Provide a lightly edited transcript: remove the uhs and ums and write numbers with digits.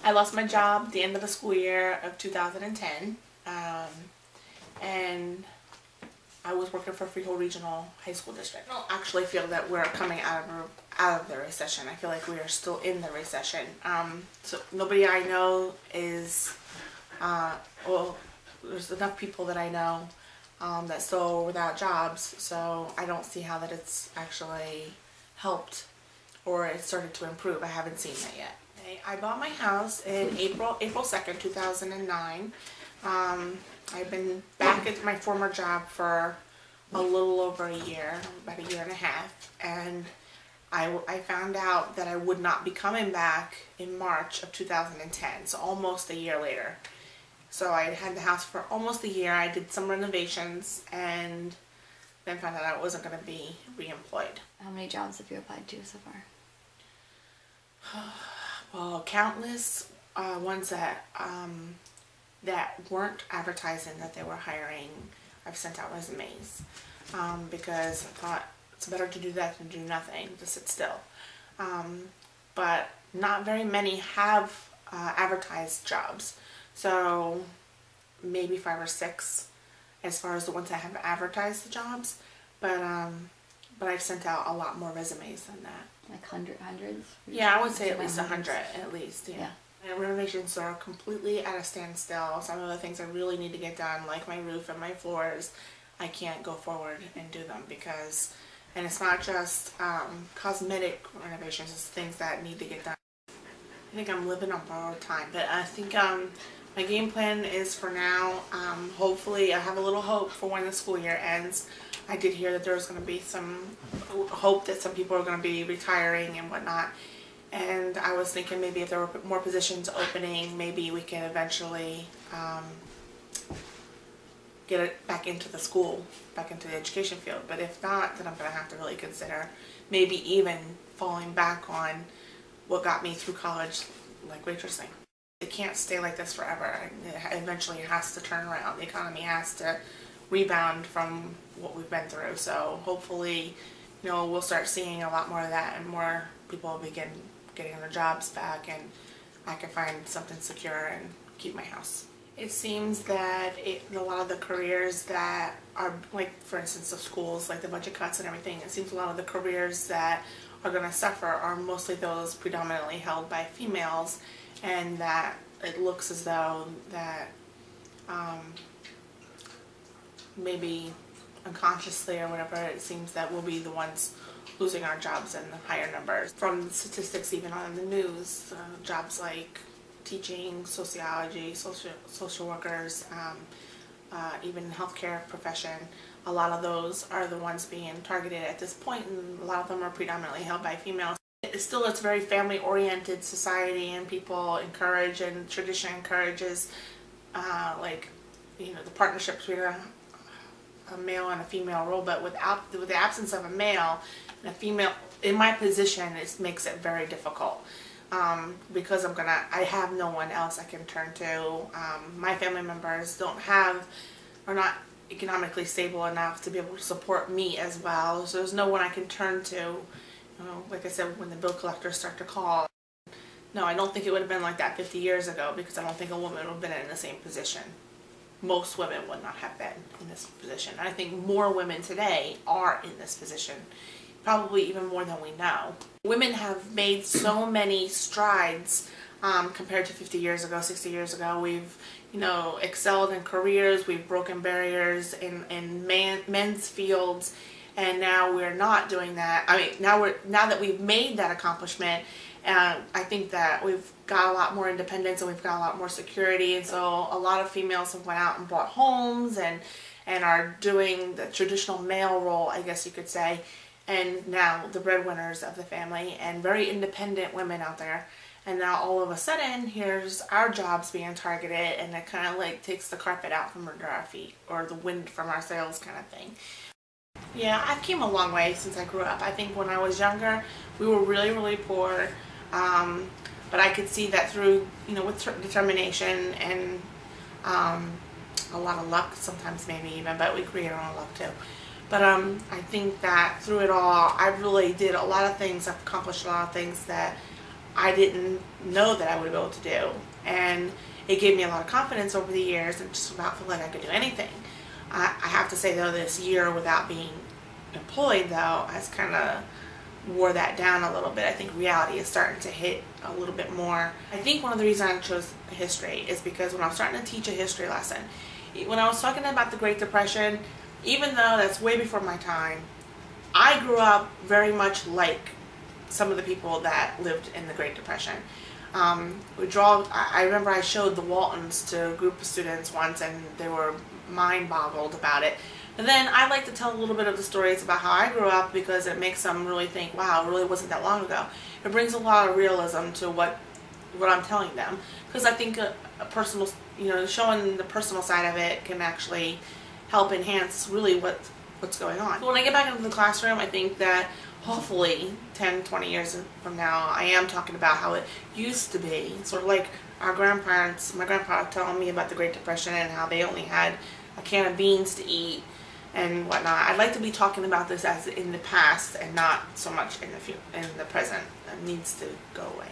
I lost my job at the end of the school year of 2010, and I was working for Freehold Regional High School District. I don't actually feel that we're coming out of the recession. I feel like we are still in the recession. So nobody I know is, well, there's enough people that I know that still without jobs, so I don't see how that it's actually helped or it started to improve. I haven't seen that yet. I bought my house in April 2nd, 2009. I've been back at my former job for a little over a year, about a year and a half, and I found out that I would not be coming back in March of 2010, so almost a year later. So I had the house for almost a year. I did some renovations and then found out I wasn't going to be reemployed. How many jobs have you applied to so far? Well, countless ones that weren't advertising that they were hiring. I've sent out resumes because I thought it's better to do that than do nothing, to sit still. But not very many have advertised jobs, so maybe 5 or 6 as far as the ones that have advertised the jobs. But I've sent out a lot more resumes than that. Like hundreds? Yeah, I would say at least 100, at least, yeah. Yeah. Renovations are completely at a standstill. Some of the things I really need to get done, like my roof and my floors, I can't go forward and do them because, and it's not just cosmetic renovations, it's things that need to get done. I think I'm living on borrowed time, but I think my game plan is for now, hopefully I have a little hope for when the school year ends. I did hear that there was going to be some hope that some people are going to be retiring and whatnot. And I was thinking maybe if there were more positions opening, maybe we can eventually get it back into the school, back into the education field. But if not, then I'm going to have to really consider maybe even falling back on what got me through college, like waitressing. It can't stay like this forever. Eventually it has to turn around. The economy has to rebound from what we've been through. So hopefully, you know, we'll start seeing a lot more of that and more people will begin getting their jobs back and I can find something secure and keep my house. It seems that a lot of the careers that are, like for instance the schools, like the budget cuts and everything, it seems a lot of the careers that are going to suffer are mostly those predominantly held by females, and that it looks as though that maybe unconsciously or whatever, it seems that we'll be the ones losing our jobs in the higher numbers. From statistics even on the news, jobs like teaching, sociology, social workers, even healthcare profession, a lot of those are the ones being targeted at this point, and a lot of them are predominantly held by females. It's a very family-oriented society, and people encourage, and tradition encourages, like, you know, the partnership between a male and a female role, but with the absence of a male and a female in my position, it makes it very difficult. Because I have no one else I can turn to. My family members are not economically stable enough to be able to support me as well. So there's no one I can turn to. You know, like I said, when the bill collectors start to call. No, I don't think it would have been like that 50 years ago, because I don't think a woman would have been in the same position. Most women would not have been in this position. I think more women today are in this position. Probably even more than we know. Women have made so many strides compared to 50 years ago, 60 years ago. We've, you know, excelled in careers. We've broken barriers in men's fields, and now we're not doing that. I mean, now that we've made that accomplishment, I think that we've got a lot more independence and we've got a lot more security. And so a lot of females have went out and bought homes and are doing the traditional male role, I guess you could say. And now the breadwinners of the family, and very independent women out there. And now all of a sudden, here's our jobs being targeted, and it kind of like takes the carpet out from under our feet, or the wind from our sails kind of thing. Yeah, I've came a long way since I grew up. I think when I was younger, we were really, really poor. But I could see that through, you know, with determination and a lot of luck sometimes, maybe even, but we create our own luck too. But I think that through it all, I really did a lot of things. I've accomplished a lot of things that I didn't know that I would be able to do. And it gave me a lot of confidence over the years and just about feel like I could do anything. I have to say though, this year without being employed though has kind of wore that down a little bit. I think reality is starting to hit a little bit more. I think one of the reasons I chose history is because when I was starting to teach a history lesson, when I was talking about the Great Depression, even though that's way before my time, I grew up very much like some of the people that lived in the Great Depression. I remember I showed the Waltons to a group of students once and they were mind-boggled about it. And then I like to tell a little bit of the stories about how I grew up because it makes them really think, wow, it really wasn't that long ago. It brings a lot of realism to what I'm telling them, because I think a personal, showing the personal side of it can actually help enhance really what's going on. When I get back into the classroom, I think that hopefully 10, 20 years from now, I am talking about how it used to be, sort of like our grandparents, my grandpa telling me about the Great Depression and how they only had a can of beans to eat and whatnot. I'd like to be talking about this as in the past and not so much in the present. It needs to go away.